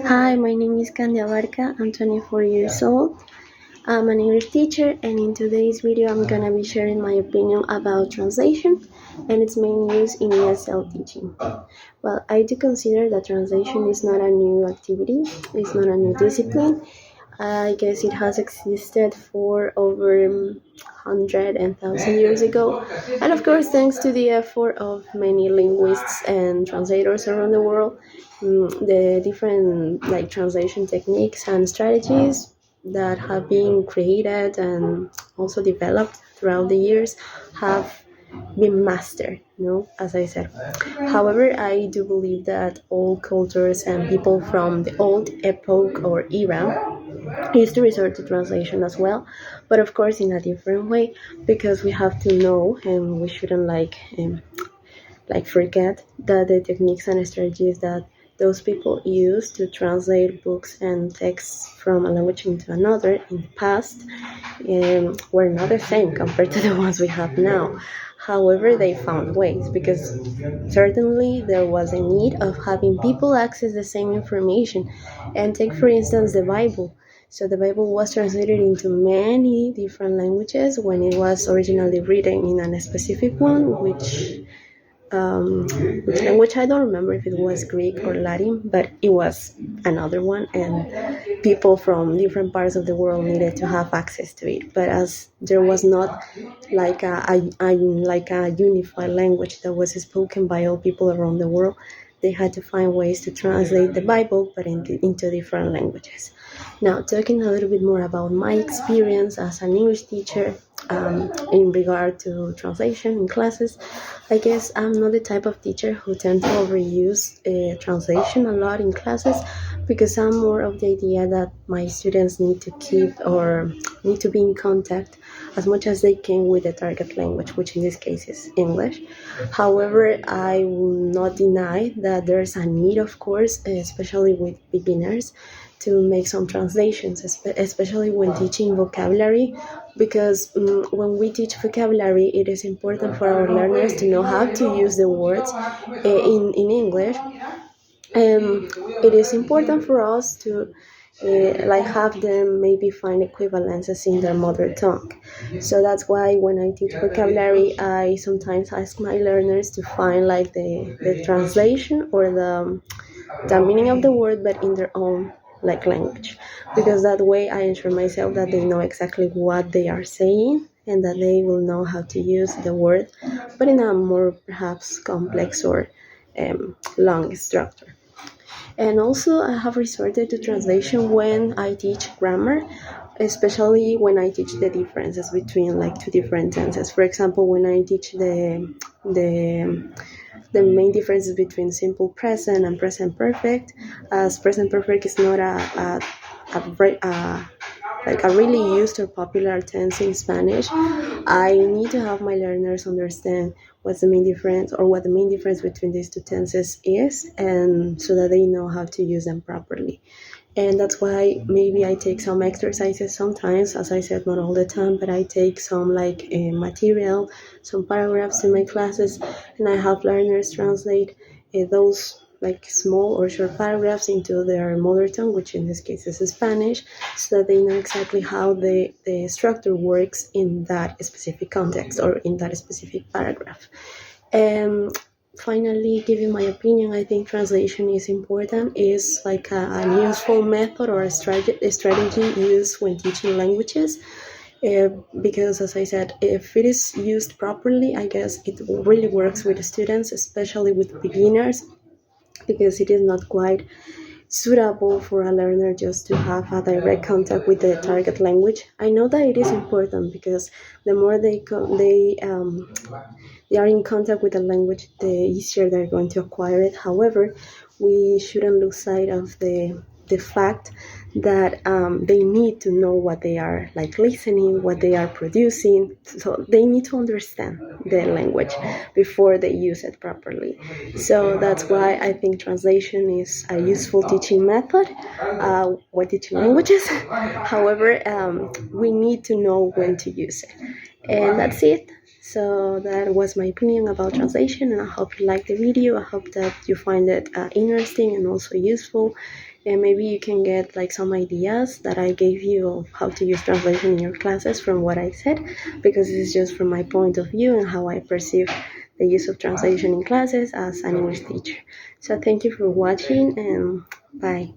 Hi, my name is Candia Barca. I'm 24 years old. I'm an English teacher, and in today's video, I'm gonna be sharing my opinion about translation and its main use in ESL teaching. Well, I do consider that translation is not a new activity, it's not a new discipline. I guess it has existed for over 100,000 years ago, and of course, thanks to the effort of many linguists and translators around the world, the different translation techniques and strategies that have been created and also developed throughout the years have been mastered, as I said. However, I do believe that all cultures and people from the old epoch or era used to resort to translation as well, but of course in a different way, because we have to know and we shouldn't forget that the techniques and strategies that those people used to translate books and texts from a language into another in the past were not the same compared to the ones we have now. However, they found ways, because certainly there was a need of having people access the same information. And take, for instance, the Bible. So the Bible was translated into many different languages when it was originally written in a specific one, which language I don't remember if it was Greek or Latin, but it was another one, and people from different parts of the world needed to have access to it. But as there was not like a unified language that was spoken by all people around the world, they had to find ways to translate the Bible, but into different languages. Now, talking a little bit more about my experience as an English teacher in regard to translation in classes, I guess I'm not the type of teacher who tend to overuse translation a lot in classes, because I'm more of the idea that my students need to keep or need to be in contact as much as they can with the target language, which in this case is English. However, I will not deny that there's a need, of course, especially with beginners, to make some translations, especially when teaching vocabulary, because when we teach vocabulary, it is important for our learners to know how to use the words in English. It is important for us to have them maybe find equivalences in their mother tongue. So that's why when I teach vocabulary, I sometimes ask my learners to find the translation or the meaning of the word, but in their own language, because that way I ensure myself that they know exactly what they are saying and that they will know how to use the word, but in a more perhaps complex or long structure. And also, I have resorted to translation when I teach grammar, especially when I teach the differences between two different tenses. For example, when I teach the the main differences between simple present and present perfect, as present perfect is not a really used or popular tense in Spanish. I need to have my learners understand what's the main difference, or what the main difference between these two tenses is, and so that they know how to use them properly. And that's why maybe I take some exercises sometimes, as I said, not all the time, but I take some material, some paragraphs in my classes, and I have learners translate those small or short paragraphs into their mother tongue, which in this case is Spanish, so that they know exactly how the structure works in that specific context or in that specific paragraph. And finally, giving my opinion, I think translation is important, is an useful method or a strategy used when teaching languages. Because, as I said, if it is used properly, I guess it really works with the students, especially with beginners, because it is not quite suitable for a learner just to have a direct contact with the target language. I know that it is important, because the more they are in contact with the language, the easier they're going to acquire it. However, we shouldn't lose sight of the fact that they need to know what they are listening, what they are producing. So they need to understand the language before they use it properly. So that's why I think translation is a useful teaching method when teaching languages. However, we need to know when to use it. And that's it. So that was my opinion about translation, and I hope you like the video. I hope that you find it interesting and also useful, and maybe you can get like some ideas that I gave you of how to use translation in your classes from what I said, because this is just from my point of view and how I perceive the use of translation in classes as an English teacher. So thank you for watching, and bye.